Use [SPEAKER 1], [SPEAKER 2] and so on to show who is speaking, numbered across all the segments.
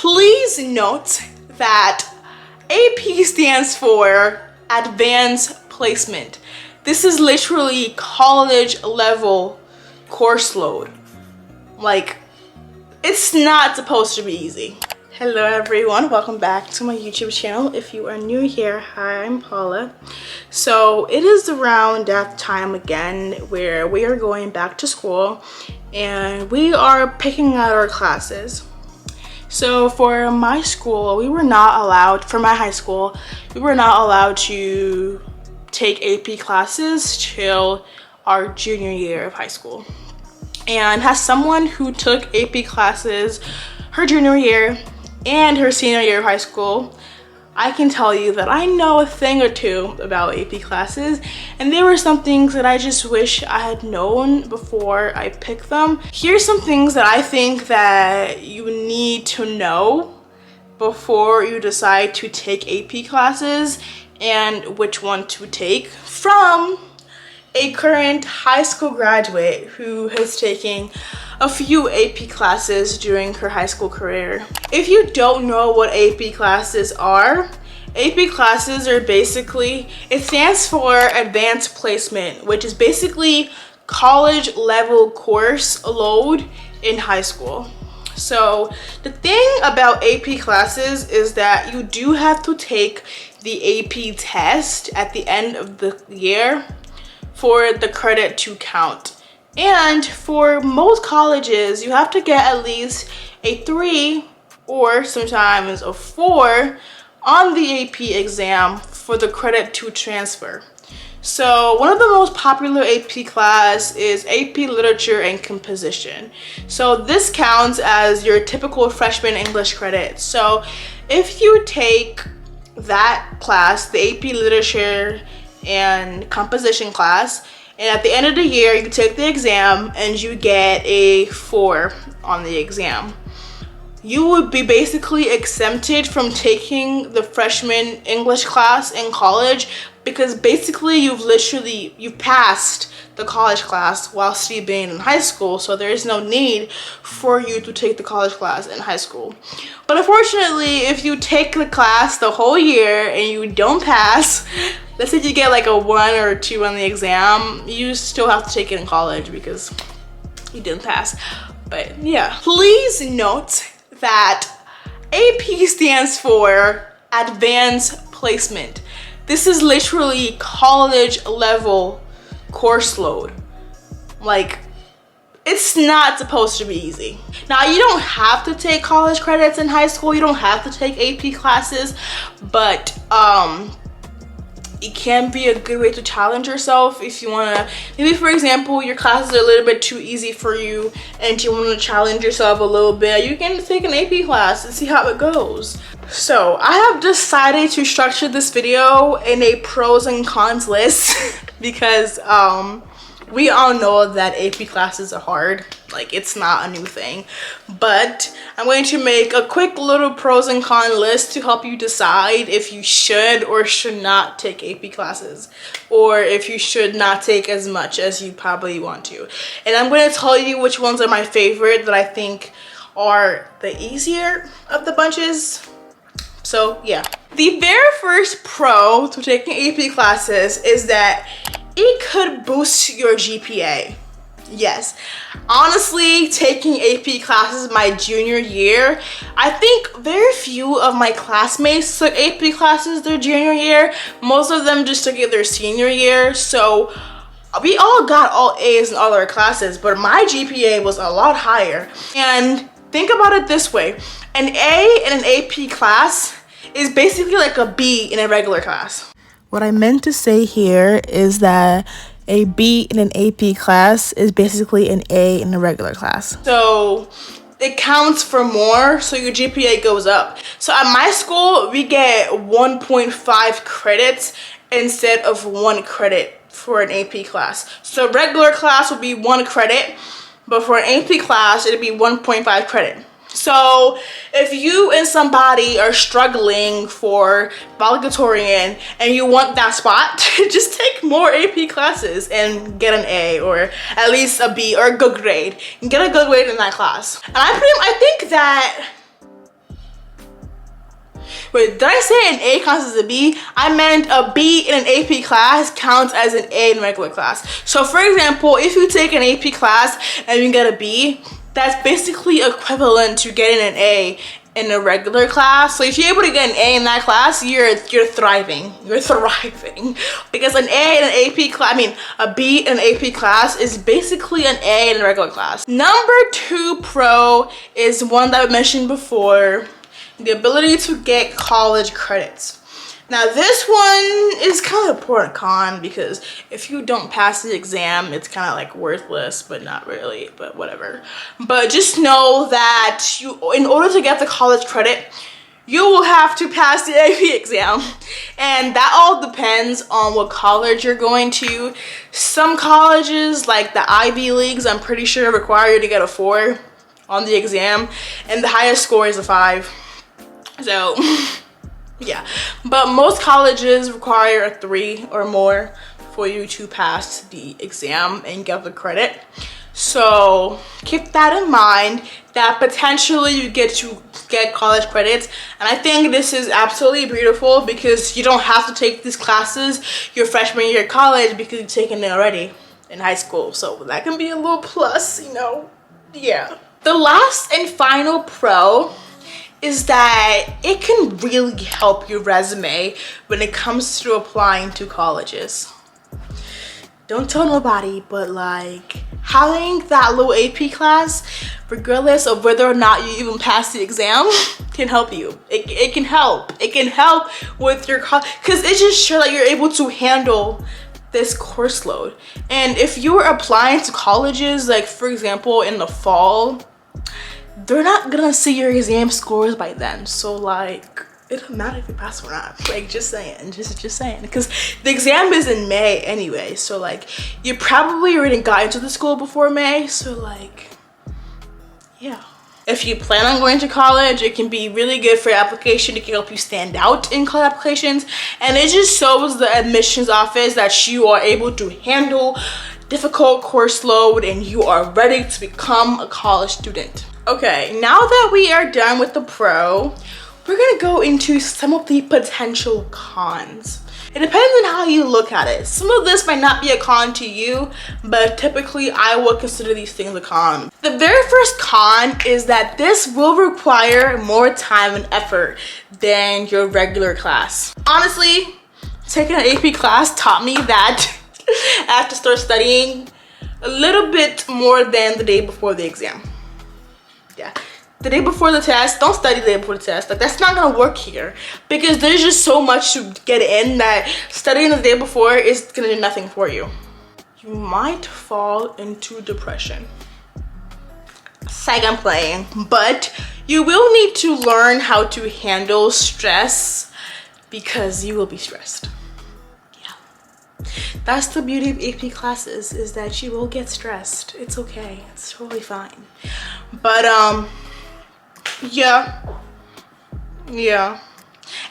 [SPEAKER 1] Please note that AP stands for Advanced Placement. This is literally college level course load. Like, it's not supposed to be easy. Hello everyone, welcome back to my YouTube channel. If you are new here, hi, I'm Paula. So it is around that time again where we are going back to school and we are picking out our classes. So for my school, we were not allowed, for my high school, we were not allowed to take AP classes till our junior year of high school. And as someone who took AP classes her junior year and her senior year of high school, I can tell you that I know a thing or two about AP classes, and there were some things that I just wish I had known before I picked them. Here's some things that I think that you need to know before you decide to take AP classes and which one to take from a current high school graduate who has taken a few AP classes during her high school career. If you don't know what AP classes are basically, it stands for Advanced Placement, which is basically college level course load in high school. So the thing about AP classes is that you do have to take the AP test at the end of the year for the credit to count. And for most colleges, you have to get at least a 3 or sometimes a 4 on the AP exam for the credit to transfer. So one of the most popular AP class is AP Literature and Composition. So this counts as your typical freshman English credit. So if you take that class, the AP Literature and Composition class, and at the end of the year you take the exam and you get a 4 on the exam, you would be basically exempted from taking the freshman English class in college, because basically you've passed the college class while still being in high school, so there is no need for you to take the college class in high school. But unfortunately, if you take the class the whole year and you don't pass, let's say you get like a 1 or a 2 on the exam, you still have to take it in college because you didn't pass. But yeah, please note that AP stands for Advanced Placement. This is literally college level course load. Like, it's not supposed to be easy. Now, you don't have to take college credits in high school, you don't have to take AP classes, but it can be a good way to challenge yourself if you want to. Maybe, for example, your classes are a little bit too easy for you and you want to challenge yourself a little bit, you can take an AP class and see how it goes. So I have decided to structure this video in a pros and cons list because we all know that AP classes are hard. Like, it's not a new thing, but I'm going to make a quick little pros and cons list to help you decide if you should or should not take AP classes, or if you should not take as much as you probably want to. And I'm going to tell you which ones are my favorite, that I think are the easier of the bunches. So yeah, the very first pro to taking AP classes is that it could boost your GPA. Yes, honestly, taking AP classes my junior year, I think very few of my classmates took AP classes their junior year. Most of them just took it their senior year. So we all got all A's in all our classes, but my GPA was a lot higher. And think about it this way, an A in an AP class is basically like a B in a regular class. What I meant to say here is that a B in an AP class is basically an A in a regular class. So it counts for more, so your GPA goes up. So at my school, we get 1.5 credits instead of 1 credit for an AP class. So regular class would be 1 credit, but for an AP class, it'd be 1.5 credit. So if you and somebody are struggling for valedictorian and you want that spot, just take more AP classes and get an A, or at least a B, or a good grade. Get a good grade in that class. And I think that Wait, did I say an A counts as a B? I meant a B in an AP class counts as an A in regular class. So for example, if you take an AP class and you get a B, that's basically equivalent to getting an A in a regular class. So if you're able to get an A in that class, you're thriving. You're thriving. Because an A in an AP class, I mean a B in an AP class is basically an A in a regular class. Number 2 pro is one that I mentioned before, the ability to get college credits. Now this one is kind of pro and con, because if you don't pass the exam, it's kind of like worthless, but not really, but whatever. But just know that in order to get the college credit, you will have to pass the AP exam. And that all depends on what college you're going to. Some colleges, like the Ivy Leagues, I'm pretty sure require you to get a 4 on the exam, and the highest score is a 5. So yeah, but most colleges require a 3 or more for you to pass the exam and get the credit. So keep that in mind, that potentially you get to get college credits. And I think this is absolutely beautiful, because you don't have to take these classes your freshman year of college because you've taken it already in high school. So that can be a little plus, you know. Yeah. The last and final pro is that it can really help your resume when it comes to applying to colleges. Don't tell nobody, but like having that little AP class, regardless of whether or not you even pass the exam, can help you. It can help. It can help with your college, because it just shows that you're able to handle this course load. And if you're applying to colleges, like for example in the fall, they're not gonna see your exam scores by then. So like, it doesn't matter if you pass or not. Like, just saying, just saying. Because the exam is in May anyway. So like, you probably already got into the school before May. So like, yeah. If you plan on going to college, it can be really good for your application. It can help you stand out in college applications. And it just shows the admissions office that you are able to handle difficult course load and you are ready to become a college student. Okay, now that we are done with the pro, we're gonna go into some of the potential cons. It depends on how you look at it. Some of this might not be a con to you, but typically I would consider these things a con. The very first con is that this will require more time and effort than your regular class. Honestly, taking an AP class taught me that I have to start studying a little bit more than the day before the exam. Yeah, the day before the test, don't study the day before the test. Like, that's not gonna work here, because there's just so much to get in that studying the day before is gonna do nothing for you. You might fall into depression. Psych, I'm playing, but you will need to learn how to handle stress, because you will be stressed. Yeah, that's the beauty of AP classes, is that you will get stressed. It's okay, it's totally fine. But yeah,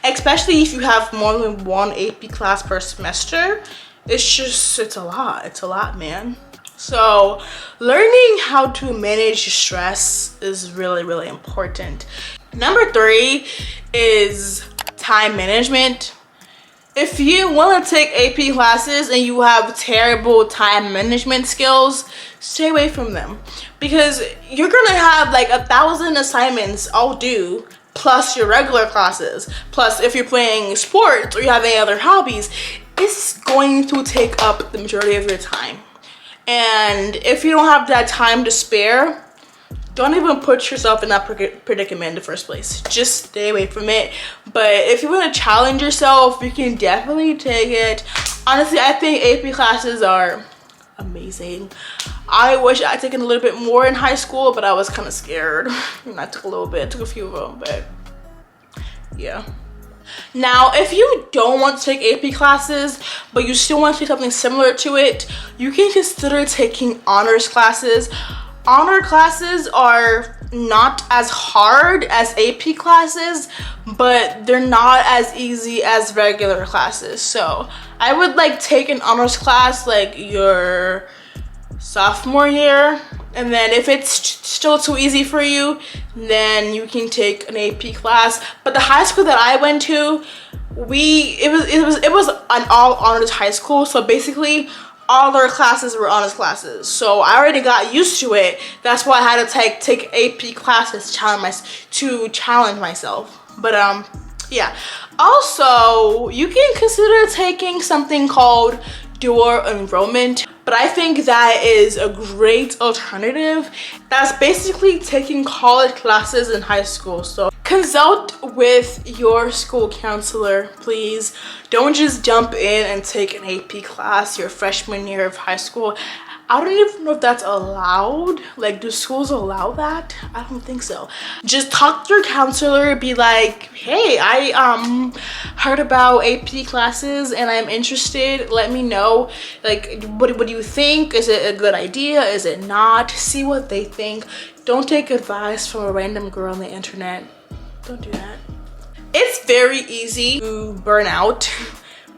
[SPEAKER 1] especially if you have more than one AP class per semester, it's a lot, man. So learning how to manage stress is really, really important. Number 3 is time management. If you want to take AP classes and you have terrible time management skills, stay away from them, because you're gonna have like 1,000 assignments all due, plus your regular classes, plus if you're playing sports or you have any other hobbies, it's going to take up the majority of your time. And if you don't have that time to spare, don't even put yourself in that predicament in the first place. Just stay away from it. But if you want to challenge yourself, you can definitely take it. Honestly, I think AP classes are amazing. I wish I'd taken a little bit more in high school, but I was kind of scared. And I took a little bit, took a few of them, but yeah. Now, if you don't want to take AP classes, but you still want to take something similar to it, you can consider taking honors classes. Honor classes are not as hard as AP classes, but they're not as easy as regular classes. So I would like take an honors class like your sophomore year And then if it's still too easy for you, then you can take an AP class. But the high school that I went to, it was an all honors high school. So basically all our classes were honors classes. So I already got used to it. That's why I had to take AP classes to challenge myself. But yeah. Also, you can consider taking something called dual enrollment, but I think that is a great alternative. That's basically taking college classes in high school. So consult with your school counselor, please. Don't just jump in and take an AP class your freshman year of high school. I don't even know if that's allowed. Like, do schools allow that? I don't think so. Just talk to your counselor, be like, hey, I heard about AP classes and I'm interested. Let me know. Like, what do you think? Is it a good idea? Is it not? See what they think. Don't take advice from a random girl on the internet. Don't do that. It's very easy to burn out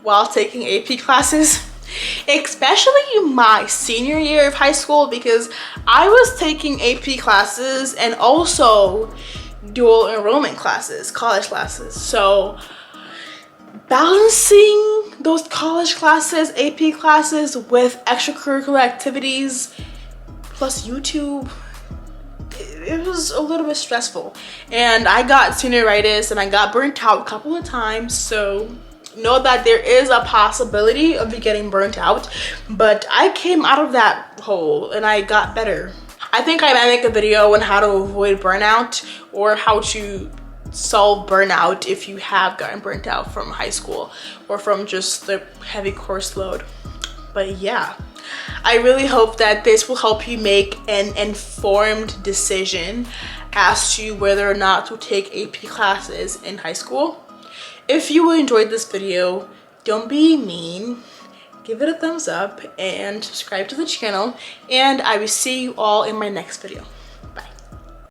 [SPEAKER 1] while taking AP classes. Especially my senior year of high school, because I was taking AP classes and also dual enrollment classes, college classes. So balancing those college classes, AP classes with extracurricular activities plus YouTube, it was a little bit stressful. And I got senioritis and I got burnt out a couple of times. So know that there is a possibility of you getting burnt out, but I came out of that hole and I got better. I think I might make a video on how to avoid burnout or how to solve burnout if you have gotten burnt out from high school or from just the heavy course load. But yeah, I really hope that this will help you make an informed decision as to whether or not to take AP classes in high school. If you enjoyed this video, don't be mean, give it a thumbs up and subscribe to the channel, and I will see you all in my next video.